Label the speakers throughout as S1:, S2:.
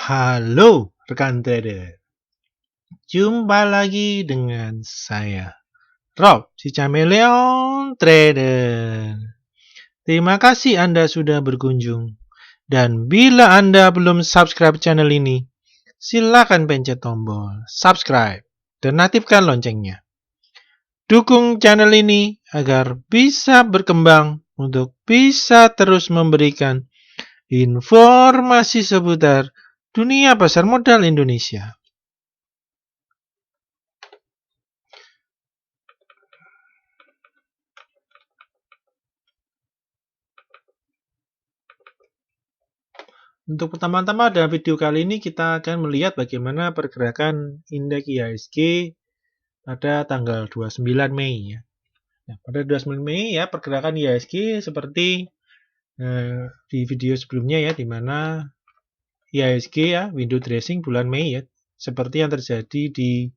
S1: Halo rekan trader, jumpa lagi dengan saya Rob, si Chameleon Trader. Terima kasih Anda sudah berkunjung. Dan bila Anda belum subscribe channel ini, silakan pencet tombol subscribe dan aktifkan loncengnya. Dukung channel ini agar bisa berkembang untuk bisa terus memberikan informasi seputar dunia pasar modal Indonesia. Untuk pertama-tama dalam video kali ini kita akan melihat bagaimana pergerakan indeks IHSG pada tanggal 29 Mei ya. Nah, pada 29 Mei ya pergerakan IHSG seperti di video sebelumnya ya, di mana IHSG ya window dressing bulan Mei ya, seperti yang terjadi di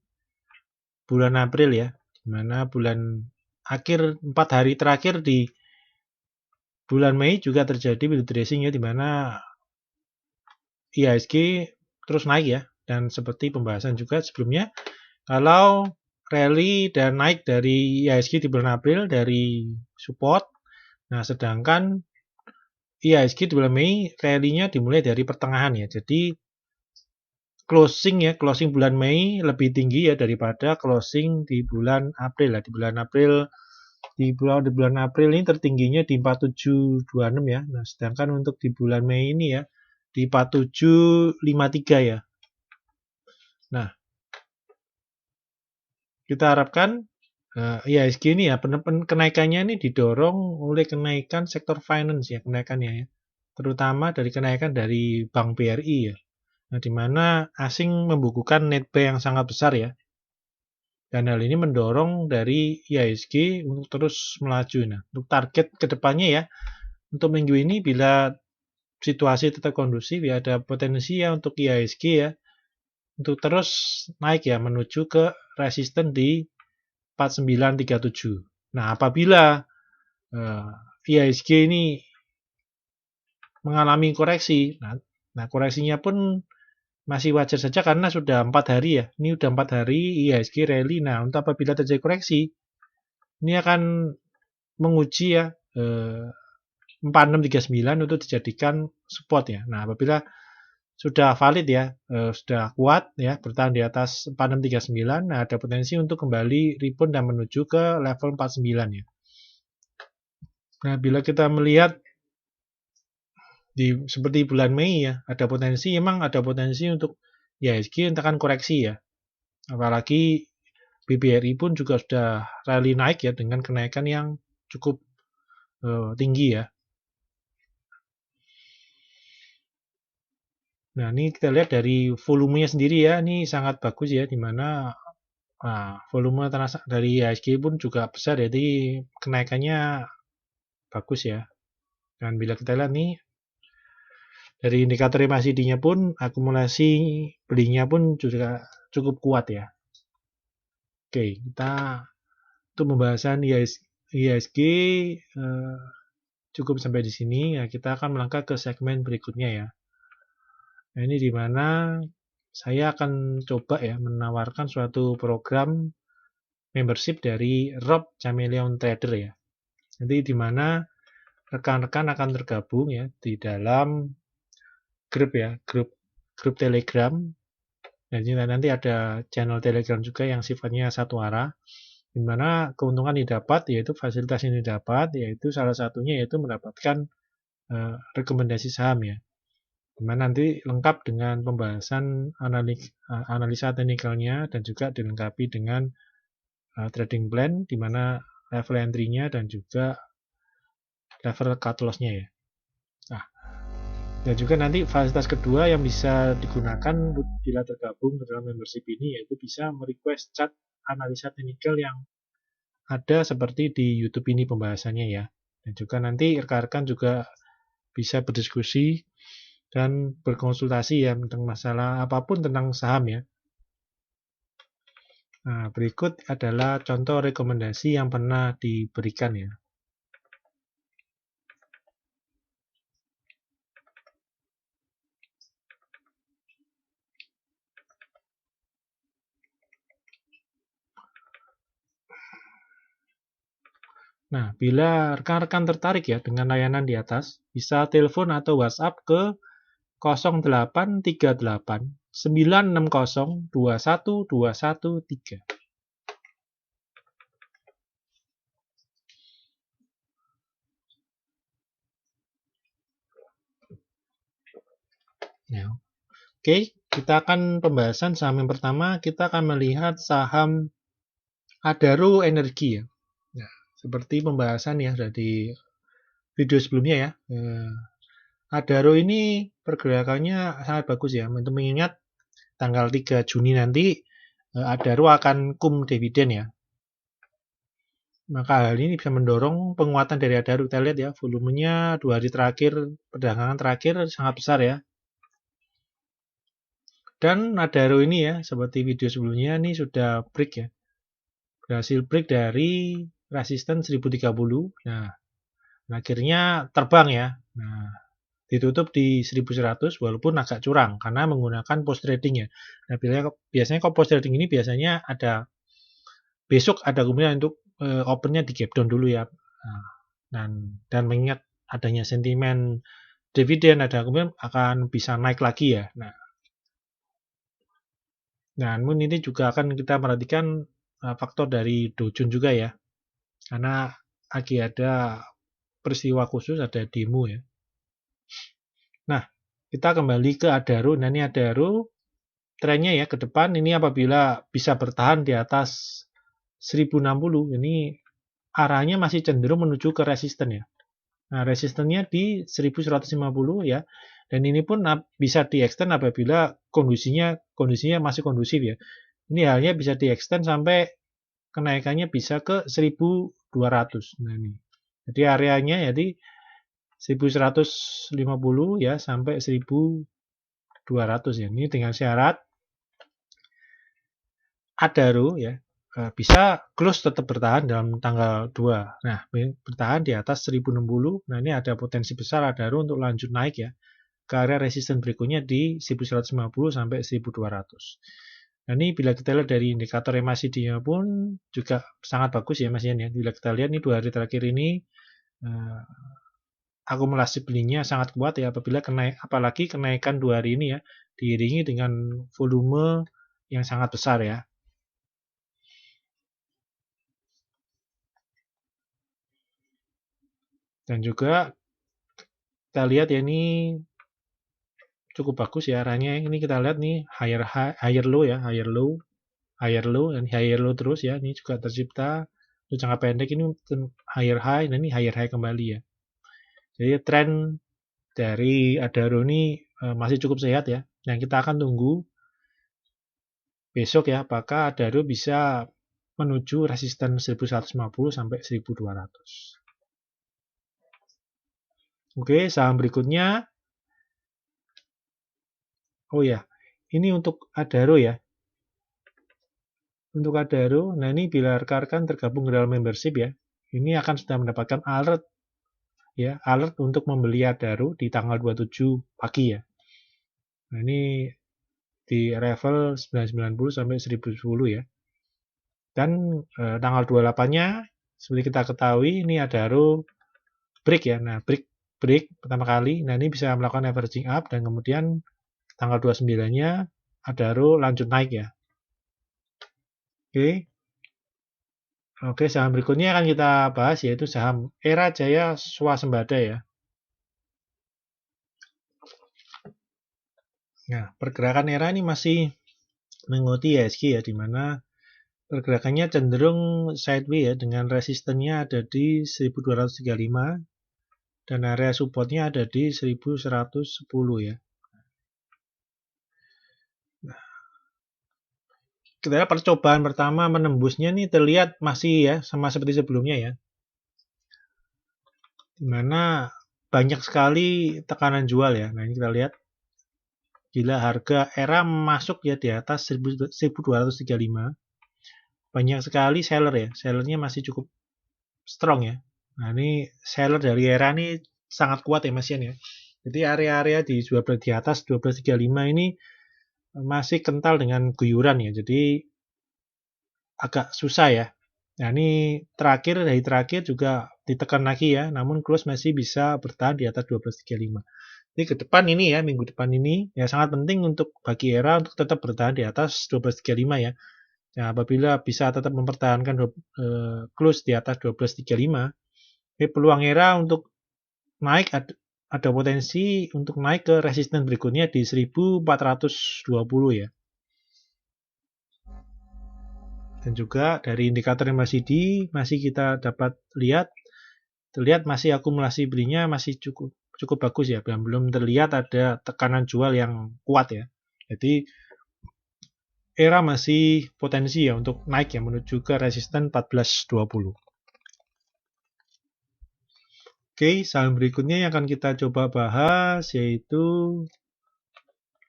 S1: bulan April ya, di mana bulan akhir 4 hari terakhir di bulan Mei juga terjadi window dressing ya, di mana IHSG terus naik ya, dan seperti pembahasan juga sebelumnya, kalau rally dan naik dari IHSG di bulan April dari support, nah sedangkan IHSG di bulan Mei rally-nya dimulai dari pertengahan ya, jadi closing bulan Mei lebih tinggi ya daripada closing di bulan April ya. Di bulan April ini tertingginya di 4726 ya. Nah, sedangkan untuk di bulan Mei ini ya di 4753 ya. Nah, kita harapkan IHSG ini ya kenaikannya ini didorong oleh kenaikan sektor finance ya, kenaikannya ya. Terutama dari kenaikan dari Bank BRI ya. Nah, di mana asing membukukan net buy yang sangat besar ya. Dan hal ini mendorong dari IHSG untuk terus melaju. Nah, untuk target kedepannya ya, untuk minggu ini bila situasi tetap kondusif ya, ada potensi ya untuk IHSG ya untuk terus naik ya menuju ke resisten di 4937. Nah, apabila IHSG ini mengalami koreksi, nah koreksinya pun masih wajar saja karena sudah 4 hari ya. Ini sudah 4 hari IHSG rally. Nah, untuk apabila terjadi koreksi, ini akan menguji ya 4639 untuk dijadikan support ya. Nah, apabila sudah valid ya, sudah kuat ya, bertahan di atas 4639, nah ada potensi untuk kembali rebound dan menuju ke level 49 ya. Nah, bila kita melihat seperti bulan Mei ya, ada potensi untuk IHSG akan koreksi ya. Apalagi BBRI pun juga sudah rally naik ya dengan kenaikan yang cukup tinggi ya. Nah, ini kita lihat dari volumenya sendiri ya, ini sangat bagus ya, di mana volume dari IHSG pun juga besar ya, jadi kenaikannya bagus ya. Dan bila kita lihat nih, dari indikator MACD-nya pun, akumulasi belinya pun juga cukup kuat ya. Oke, kita untuk pembahasan IHSG cukup sampai di sini. Ya, kita akan melangkah ke segmen berikutnya ya. Nah, ini di mana saya akan coba ya menawarkan suatu program membership dari Rob Chameleon Trader ya. Jadi di mana rekan-rekan akan tergabung ya di dalam grup ya, grup Telegram. Dan nanti ada channel Telegram juga yang sifatnya satu arah. Di mana keuntungan didapat yaitu fasilitas yang didapat yaitu salah satunya yaitu mendapatkan rekomendasi saham ya. Dimana nanti lengkap dengan pembahasan analisa teknikalnya dan juga dilengkapi dengan trading plan di mana level entry-nya dan juga level cut loss-nya ya. Nah, dan juga nanti fasilitas kedua yang bisa digunakan bila tergabung ke dalam membership ini yaitu bisa merequest chat analisa teknikal yang ada seperti di YouTube ini pembahasannya ya. Dan juga nanti rekan-rekan juga bisa berdiskusi dan berkonsultasi ya tentang masalah apapun tentang saham ya. Nah, berikut adalah contoh rekomendasi yang pernah diberikan ya. Nah, bila rekan-rekan tertarik ya dengan layanan di atas, bisa telepon atau WhatsApp ke 0838 960 21213. Ya. Oke, kita akan pembahasan saham yang pertama, kita akan melihat saham Adaro Energi ya. Nah, seperti pembahasan ya dari video sebelumnya ya. Adaro ini pergerakannya sangat bagus ya. Untuk mengingat tanggal 3 Juni nanti Adaro akan dividen ya. Maka hal ini bisa mendorong penguatan dari Adaro. Kita lihat ya, volumenya 2 hari terakhir, perdagangan terakhir sangat besar ya. Dan Adaro ini ya, seperti video sebelumnya ini sudah break ya. Berhasil break dari resisten 1030. Nah, akhirnya terbang ya. Nah, ditutup di 1100 walaupun agak curang karena menggunakan post trading ya. Nah, biasanya kalau post trading ini biasanya ada besok ada kemungkinan untuk opennya di gap down dulu ya. Nah, dan mengingat adanya sentimen dividen ada kemungkinan akan bisa naik lagi ya. Nah, namun ini juga akan kita perhatikan faktor dari Dow Jones juga ya. Karena lagi ada peristiwa khusus, ada demo ya. Nah, kita kembali ke Adaro. Nah, ini Adaro trennya ya ke depan ini apabila bisa bertahan di atas 1060, ini arahnya masih cenderung menuju ke resisten ya. Nah, resistennya di 1150 ya. Dan ini pun bisa di-extend apabila kondisinya masih kondusif ya. Ini halnya bisa di-extend sampai kenaikannya bisa ke 1200. Nah, ini. Jadi areanya jadi 1150 ya sampai 1200 ya. Ini dengan syarat Adaro ya bisa close tetap bertahan dalam tanggal 2. Nah, bertahan di atas 1060. Nah, ini ada potensi besar Adaro untuk lanjut naik ya ke area resisten berikutnya di 1150 sampai 1200. Nah, ini bila kita lihat dari indikator MACD-nya pun juga sangat bagus ya Mas Ian ya. Bila kita lihat nih 2 hari terakhir ini akumulasi belinya sangat kuat ya apabila apalagi kenaikan 2 hari ini ya diiringi dengan volume yang sangat besar ya. Dan juga kita lihat ya ini cukup bagus ya arahnya. Ini kita lihat nih higher low ya, higher low dan higher low terus ya. Ini juga tercipta untuk jangka pendek ini higher high dan ini higher high kembali ya. Jadi tren dari Adaro ini masih cukup sehat ya. Dan kita akan tunggu besok ya apakah Adaro bisa menuju resisten 1150 sampai 1200. Oke, saham berikutnya. Oh ya, ini untuk Adaro ya. Untuk Adaro, nah ini bila rekan-rekan tergabung ke dalam membership ya, ini akan sudah mendapatkan alert ya, alert untuk membeli Adaro di tanggal 27 pagi ya. Nah, ini di level 990 sampai 1010 ya. Dan tanggal 28-nya seperti kita ketahui ini Adaro break ya. Nah, break pertama kali. Nah, ini bisa melakukan averaging up dan kemudian tanggal 29-nya Adaro lanjut naik ya. Oke. Oke, saham berikutnya akan kita bahas yaitu saham Era Jaya Swasembada ya. Nah, pergerakan Era ini masih mengikuti IHSG ya, di mana pergerakannya cenderung sideways ya, dengan resistennya ada di 1235 dan area supportnya ada di 1110 ya. Nah, kita lihat percobaan pertama menembusnya ini terlihat masih ya sama seperti sebelumnya ya, dimana banyak sekali tekanan jual ya. Nah, ini kita lihat bila harga Era masuk ya di atas 1235, banyak sekali seller ya, sellernya masih cukup strong ya. Nah, ini seller dari Era ini sangat kuat ya Mas Ian ya. Jadi area-area di atas 1235 ini masih kental dengan guyuran ya. Jadi agak susah ya Nah, ini dari terakhir juga ditekan lagi ya, namun close masih bisa bertahan di atas 12.35. Jadi ke depan ini ya, minggu depan ini ya sangat penting untuk bagi ERA untuk tetap bertahan di atas 12.35 ya. Nah, apabila bisa tetap mempertahankan close di atas 12.35, peluang ERA untuk naik ada potensi untuk naik ke resisten berikutnya di 1420 ya. Dan juga dari indikator MACD masih kita dapat terlihat masih akumulasi belinya masih cukup bagus ya, belum terlihat ada tekanan jual yang kuat ya. Jadi ERA masih potensi ya untuk naik ya menuju ke resisten 1420. Oke, saham berikutnya yang akan kita coba bahas yaitu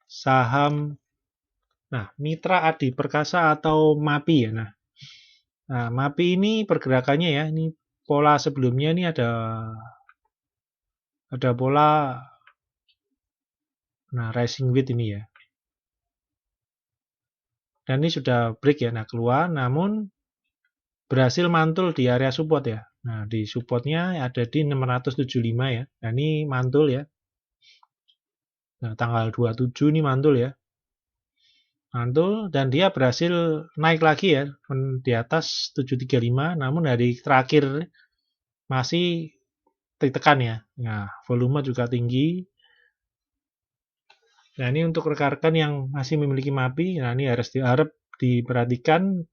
S1: saham Mitra Adi Perkasa atau MAPI ya. Nah, MAPI ini pergerakannya ya, ini pola sebelumnya ini ada pola rising width ini ya. Dan ini sudah break ya, keluar namun berhasil mantul di area support ya. Nah, di supportnya ada di 675 ya. Nah, ini mantul ya. Nah, tanggal 27 ini mantul ya. Mantul dan dia berhasil naik lagi ya di atas 735, namun dari terakhir masih ditekan ya. Nah, volume juga tinggi. Nah, ini untuk rekan-rekan yang masih memiliki MAPI, nah ini harus diperhatikan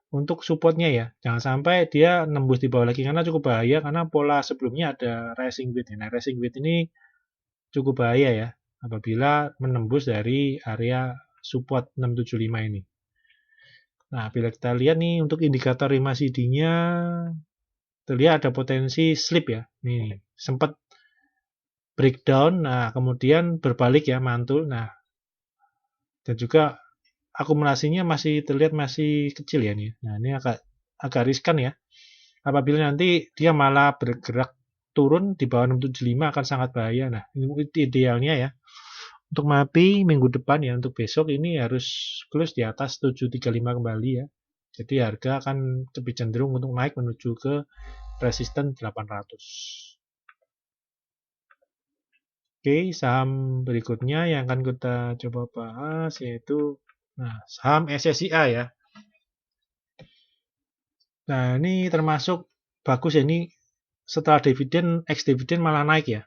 S1: untuk supportnya ya. Jangan sampai dia nembus di bawah lagi karena cukup bahaya karena pola sebelumnya ada rising width. Nah, rising width ini cukup bahaya ya apabila menembus dari area support 675 ini. Nah, bila kita lihat nih untuk indikator MACD-nya terlihat ada potensi slip ya. Nih, sempat breakdown, nah kemudian berbalik ya, mantul. Nah, dan juga akumulasinya masih terlihat masih kecil ya nih. Nah, ini agak riskan ya. Apabila nanti dia malah bergerak turun di bawah 675 akan sangat bahaya. Nah, ini idealnya ya. Untuk MAPI minggu depan ya, untuk besok ini harus close di atas 735 kembali ya. Jadi harga akan lebih cenderung untuk naik menuju ke resisten 800. Oke, saham berikutnya yang akan kita coba bahas yaitu saham SSIA ya. Nah, ini termasuk bagus ya, ini setelah dividen, ex-dividen malah naik ya.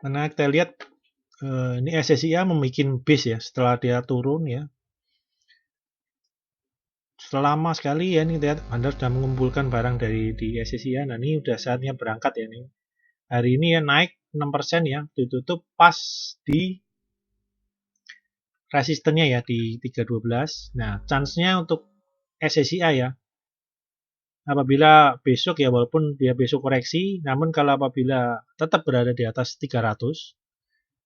S1: Karena kita lihat ini SSIA membuat base ya setelah dia turun ya. Selama sekali ya, ini lihat Anda sudah mengumpulkan barang dari di SSIA. Nah, ini udah saatnya berangkat ya nih. Hari ini ya naik 6% ya, ditutup pas di resistennya ya di 312. Nah, chance-nya untuk SSIA ya. Apabila besok ya walaupun dia besok koreksi, namun kalau apabila tetap berada di atas 300,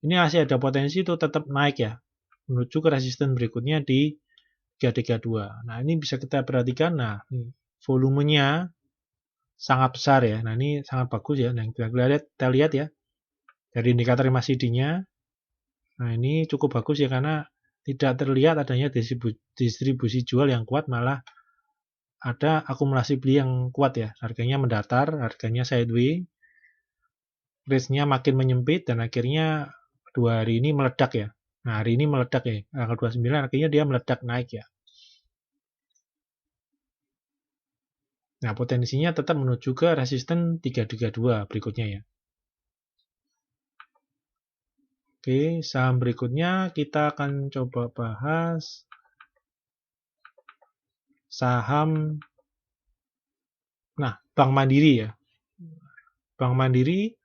S1: ini masih ada potensi itu tetap naik ya menuju ke resisten berikutnya di 332. Nah, ini bisa kita perhatikan. Nah, volumenya sangat besar ya. Nah, ini sangat bagus ya. Nah, kita lihat ya dari indikator MACD-nya. Nah, ini cukup bagus ya karena tidak terlihat adanya distribusi jual yang kuat, malah ada akumulasi beli yang kuat ya. Harganya mendatar, harganya sideways, range-nya makin menyempit dan akhirnya 2 hari ini meledak ya. Nah, hari ini meledak ya. Tanggal 29 akhirnya dia meledak naik ya. Nah, potensinya tetap menuju ke resisten 332 berikutnya ya. Oke, saham berikutnya kita akan coba bahas saham Bank Mandiri ya. Bank Mandiri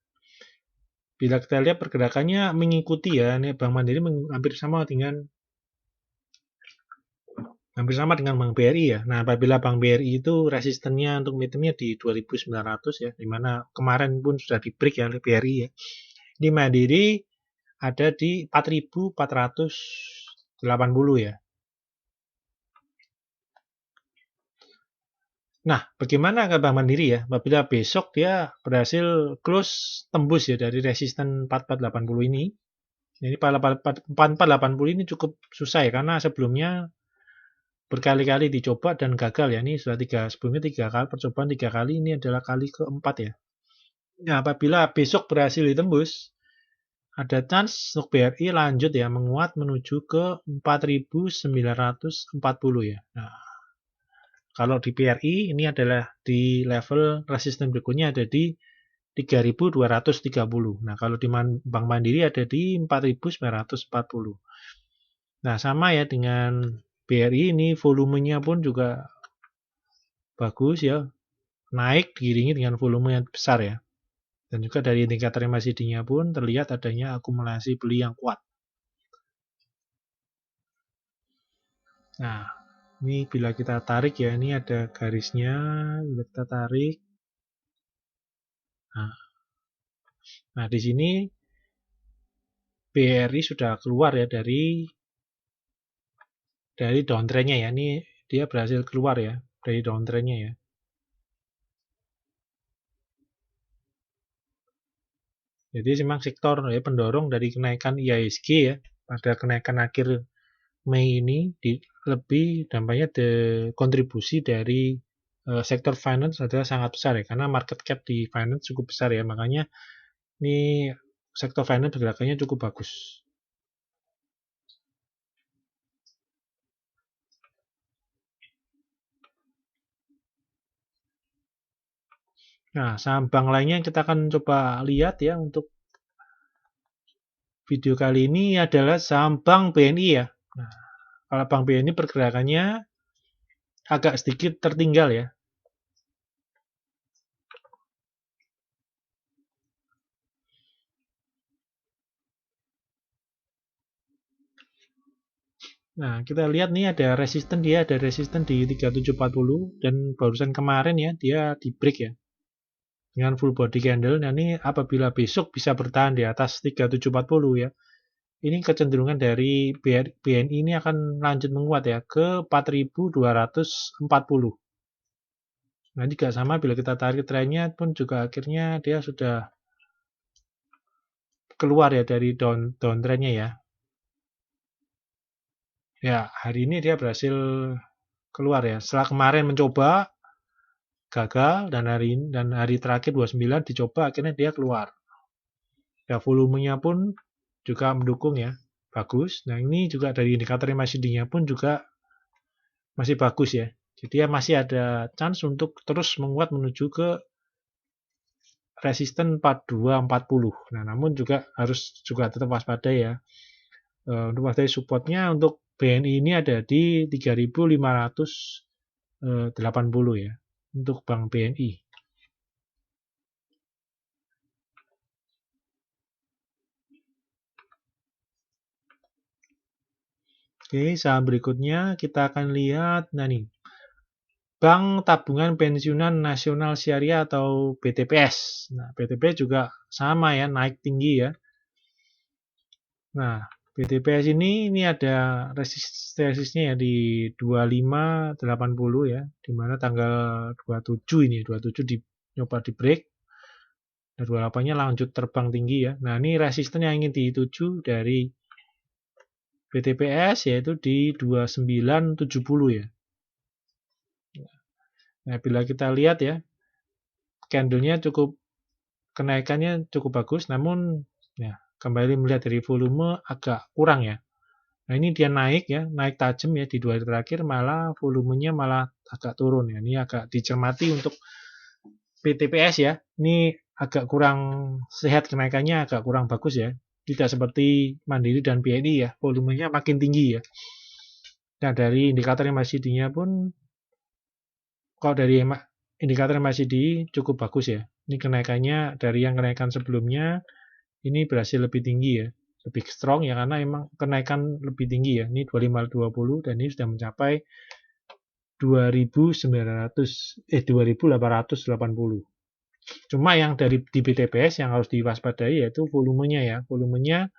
S1: bila kita lihat pergerakannya mengikuti ya, ini Bank Mandiri hampir sama dengan Bank BRI ya. Nah, apabila Bank BRI itu resistennya untuk mediumnya di 2.900 ya, dimana kemarin pun sudah di break ya oleh BRI ya. Di Mandiri ada di 4.480 ya. Nah, bagaimana ke Bank Mandiri ya? Apabila besok dia berhasil close tembus ya dari resisten 4480 ini. Jadi 4480 ini cukup susah ya, karena sebelumnya berkali-kali dicoba dan gagal ya. Ini sudah sebelumnya 3 kali percobaan, 3 kali, ini adalah kali keempat ya. Nah, apabila besok berhasil ditembus, ada chance untuk BRI lanjut ya, menguat menuju ke 4940 ya. Nah, kalau di BRI ini adalah di level resisten berikutnya ada di 3230. Nah, kalau di Bank Mandiri ada di 4940. Nah, sama ya dengan BRI, ini volumenya pun juga bagus ya, naik diiringi dengan volume yang besar ya. Dan juga dari indikator MACD-nya pun terlihat adanya akumulasi beli yang kuat. Nah, ini bila kita tarik ya, ini ada garisnya, bila kita tarik. Nah, di sini BRI sudah keluar ya dari downtrend-nya ya. Ini dia berhasil keluar ya dari downtrend-nya ya. Jadi memang sektor ya pendorong dari kenaikan IHSG ya pada kenaikan akhir Mei ini lebih dampaknya kontribusi dari sektor finance adalah sangat besar ya, karena market cap di finance cukup besar ya, makanya ini sektor finance pergerakannya cukup bagus. Nah, saham bank lainnya yang kita akan coba lihat ya untuk video kali ini adalah saham Bank BNI ya. Nah, kalau Bank BNI pergerakannya agak sedikit tertinggal ya. Nah, kita lihat nih ada resisten, dia ada resisten di 3740 dan barusan kemarin ya dia di break ya dengan full body candle. Nah, ini apabila besok bisa bertahan di atas 3740 ya, ini kecenderungan dari BNI ini akan lanjut menguat ya ke 4240. Nah, juga sama bila kita tarik trennya pun juga akhirnya dia sudah keluar ya dari downtrendnya ya. Ya, hari ini dia berhasil keluar ya. Setelah kemarin mencoba gagal dan hari terakhir 29 dicoba akhirnya dia keluar. Ya, volumenya pun juga mendukung ya. Bagus. Nah, ini juga dari indikator MACD-nya pun juga masih bagus ya. Jadi ya masih ada chance untuk terus menguat menuju ke resisten 4240. Nah, namun juga harus juga tetap waspada ya. Untuk waspada supportnya untuk BNI ini ada di 3580 ya untuk Bank BNI. Oke, saham berikutnya kita akan lihat, nah nih, Bank Tabungan Pensiunan Nasional Syariah atau BTPS. Nah, BTPS juga sama ya, naik tinggi ya. Nah, BTPS ini ada resistnya ya di 2580 ya, di mana tanggal 27 ini, 27 nyoba di break. Dan 28-nya lanjut terbang tinggi ya. Nah, ini resisten yang ingin dituju dari BTPS yaitu di 2970 ya. Nah, bila kita lihat ya, candle-nya kenaikannya cukup bagus, namun ya kembali melihat dari volume agak kurang ya. Nah, ini dia naik ya, naik tajam ya di 2 hari terakhir, malah volumenya malah agak turun ya. Ini agak dicermati untuk BTPS ya. Ini agak kurang sehat, kenaikannya agak kurang bagus ya. Tidak seperti Mandiri dan BNI ya, volumenya makin tinggi ya. Nah, dari indikator MACD-nya pun, kalau dari indikator MACD cukup bagus ya. Ini kenaikannya dari yang kenaikan sebelumnya, ini berhasil lebih tinggi ya. Lebih strong ya, karena emang kenaikan lebih tinggi ya. Ini 2520 dan ini sudah mencapai 2880. Cuma yang di BTPS yang harus diwaspadai yaitu volumenya ya. Volumenya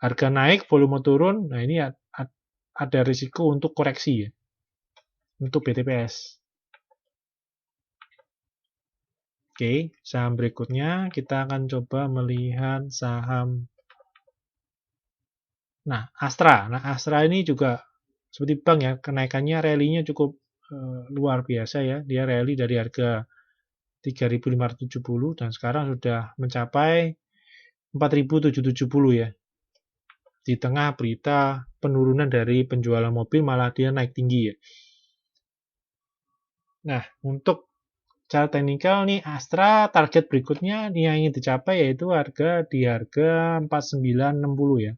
S1: harga naik, volume turun. Nah, ini ada risiko untuk koreksi ya. Untuk BTPS. Oke, saham berikutnya kita akan coba melihat saham Nah, Astra ini juga seperti bank ya, kenaikannya rally-nya cukup luar biasa ya. Dia rally dari harga 3.570 dan sekarang sudah mencapai 4.770 ya. Di tengah berita penurunan dari penjualan mobil malah dia naik tinggi ya. Nah, untuk cara teknikal nih Astra target berikutnya yang ingin dicapai yaitu di harga 4960 ya.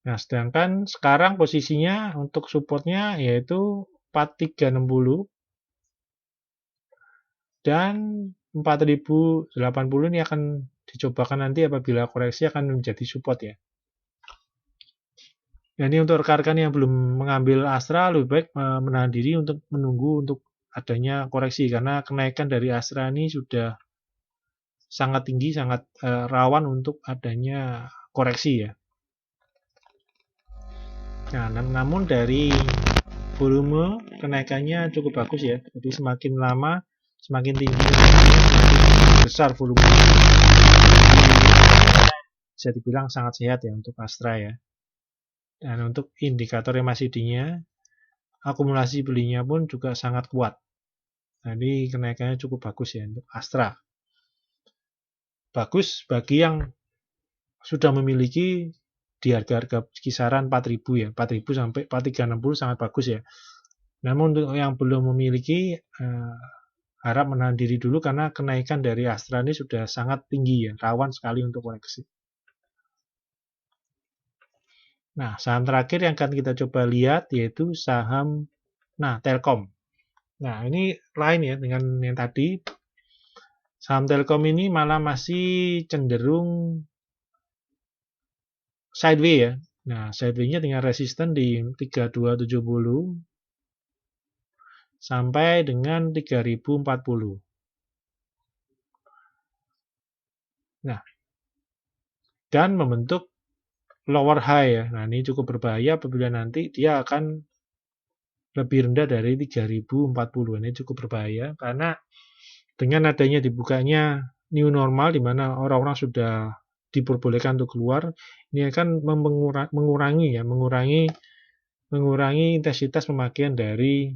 S1: Nah, sedangkan sekarang posisinya untuk supportnya yaitu 4360 dan 4080 ini akan dicobakan nanti apabila koreksi akan menjadi support ya. Nah, ini untuk rekan-rekan yang belum mengambil Astra lebih baik menahan diri untuk menunggu untuk adanya koreksi karena kenaikan dari Astra ini sudah sangat tinggi, sangat rawan untuk adanya koreksi ya. Nah, namun dari volume kenaikannya cukup bagus ya. Jadi semakin lama, semakin tinggi, semakin besar volume. Bisa dibilang sangat sehat ya untuk Astra ya. Dan untuk indikator MACD-nya, akumulasi belinya pun juga sangat kuat. Jadi kenaikannya cukup bagus ya untuk Astra. Bagus bagi yang sudah memiliki di harga-harga kisaran 4.000 ya, 4.000 sampai 4.360 sangat bagus ya. Namun untuk yang belum memiliki harap menahan diri dulu karena kenaikan dari Astra ini sudah sangat tinggi ya, rawan sekali untuk koreksi. Nah, saham terakhir yang akan kita coba lihat yaitu saham Telkom. Nah, ini lain ya dengan yang tadi. Saham Telkom ini malah masih cenderung sideways ya. Nah, sideways-nya dengan resisten di 3270 sampai dengan 3040. Nah, dan membentuk lower high ya. Nah, ini cukup berbahaya apabila nanti dia akan lebih rendah dari 3040. Ini cukup berbahaya karena dengan adanya dibukanya new normal di mana orang-orang sudah diperbolehkan untuk keluar, ini akan mengurangi intensitas pemakaian dari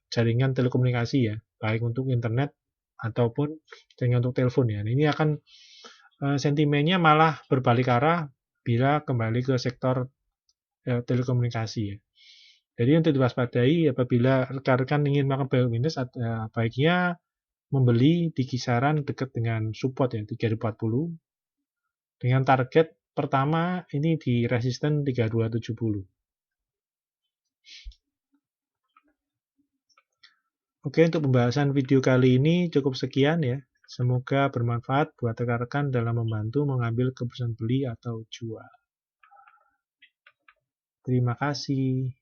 S1: jaringan telekomunikasi ya, baik untuk internet ataupun jaringan untuk telepon ya. Ini akan sentimennya malah berbalik arah bila kembali ke sektor telekomunikasi ya. Jadi untuk diwaspadai apabila rekan-rekan ingin melakukan buy minus, baiknya membeli di kisaran dekat dengan support ya 3040 dengan target pertama ini di resisten 3270. Oke, untuk pembahasan video kali ini cukup sekian ya. Semoga bermanfaat buat rekan-rekan dalam membantu mengambil keputusan beli atau jual. Terima kasih.